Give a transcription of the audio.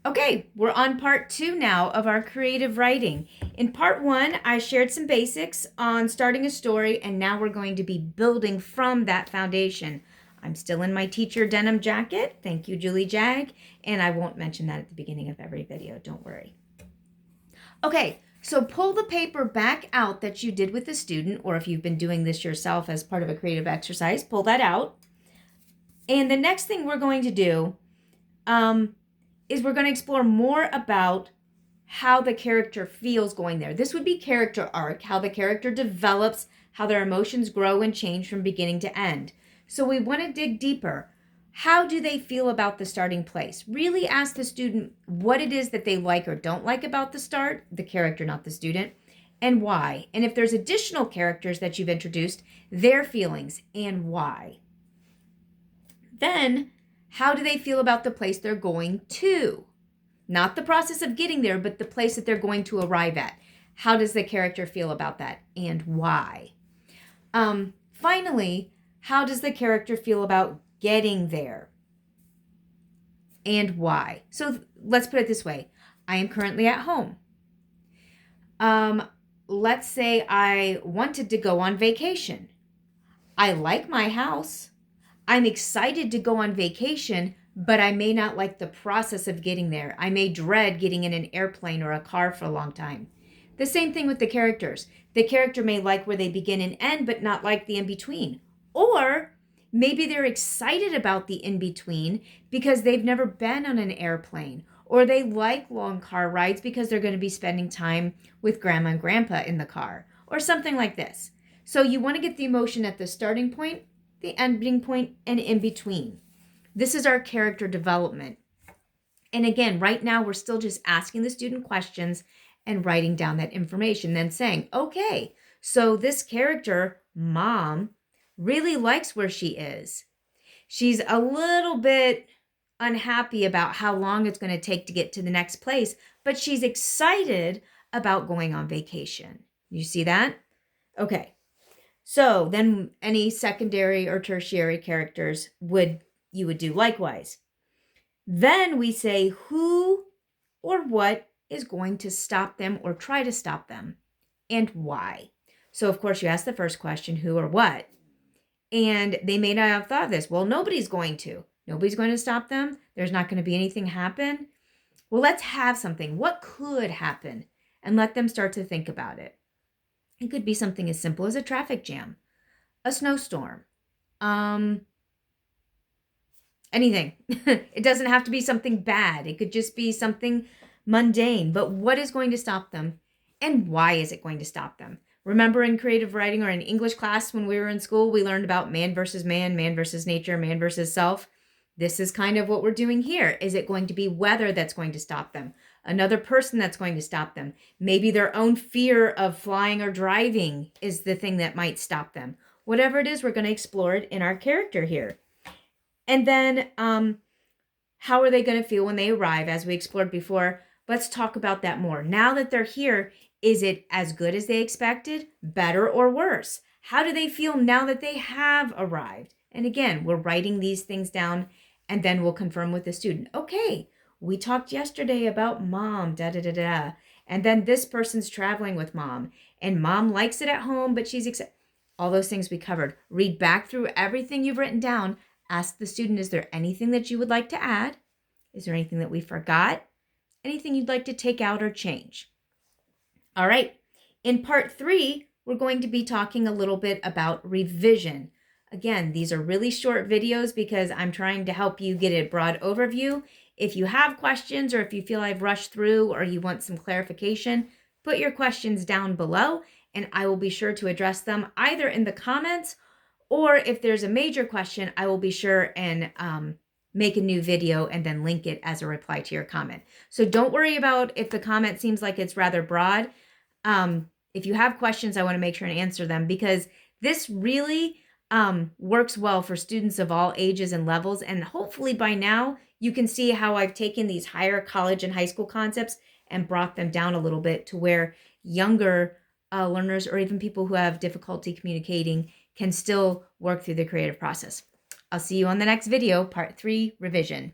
Okay, we're on part 2 now of our creative writing. In part 1, I shared some basics on starting a story, and now we're going to be building from that foundation. I'm still in my teacher denim jacket. Thank you, Julie Jag. And I won't mention that at the beginning of every video. Don't worry. Okay, so pull the paper back out that you did with the student, or if you've been doing this yourself as part of a creative exercise, pull that out. And the next thing we're going to do is we're going to explore more about how the character feels going there. This would be character arc, how the character develops, how their emotions grow and change from beginning to end. So we want to dig deeper. How do they feel about the starting place? Really ask the student what it is that they like or don't like about the start, the character, not the student, and why. And if there's additional characters that you've introduced, their feelings and why. Then, how do they feel about the place they're going to? Not the process of getting there, but the place that they're going to arrive at. How does the character feel about that and why? Finally, how does the character feel about getting there and why? So let's put it this way. I am currently at home. Let's say I wanted to go on vacation. I like my house. I'm excited to go on vacation, but I may not like the process of getting there. I may dread getting in an airplane or a car for a long time. The same thing with the characters. The character may like where they begin and end, but not like the in-between. Or maybe they're excited about the in-between because they've never been on an airplane. Or they like long car rides because they're going to be spending time with grandma and grandpa in the car. Or something like this. So you want to get the emotion at the starting point, the ending point, and in between. This is our character development. And again, right now we're still just asking the student questions and writing down that information, then saying, okay, so this character, Mom, really likes where she is. She's a little bit unhappy about how long it's going to take to get to the next place, but she's excited about going on vacation. You see that? Okay. So then any secondary or tertiary characters you would do likewise. Then we say who or what is going to stop them or try to stop them and why. So of course you ask the first question, who or what, and they may not have thought of this. Well, nobody's going to. Nobody's going to stop them. There's not going to be anything happen. Well, let's have something. What could happen? And let them start to think about it. It could be something as simple as a traffic jam, a snowstorm, anything. It doesn't have to be something bad. It could just be something mundane. But what is going to stop them? And why is it going to stop them? Remember in creative writing or in English class when we were in school, we learned about man versus nature, man versus self. This is kind of what we're doing here. Is it going to be weather that's going to stop them? Another person that's going to stop them? Maybe their own fear of flying or driving is the thing that might stop them. Whatever it is, we're going to explore it in our character here. And then how are they going to feel when they arrive? As we explored before, let's talk about that more. Now that they're here, is it as good as they expected, better, or worse? How do they feel now that they have arrived? And again, we're writing these things down, and then we'll confirm with the student. Okay, we talked yesterday about Mom, da-da-da-da. And then this person's traveling with Mom, and Mom likes it at home, but she's excited. All those things we covered. Read back through everything you've written down. Ask the student, is there anything that you would like to add? Is there anything that we forgot? Anything you'd like to take out or change? All right. In part 3, we're going to be talking a little bit about revision. Again, these are really short videos because I'm trying to help you get a broad overview. If you have questions or if you feel I've rushed through or you want some clarification, put your questions down below and I will be sure to address them either in the comments or if there's a major question, I will be sure and make a new video and then link it as a reply to your comment. So don't worry about if the comment seems like it's rather broad. If you have questions, I want to make sure and answer them because this really works well for students of all ages and levels. And hopefully by now you can see how I've taken these higher college and high school concepts and brought them down a little bit to where younger learners or even people who have difficulty communicating can still work through the creative process. I'll see you on the next video, part 3, revision.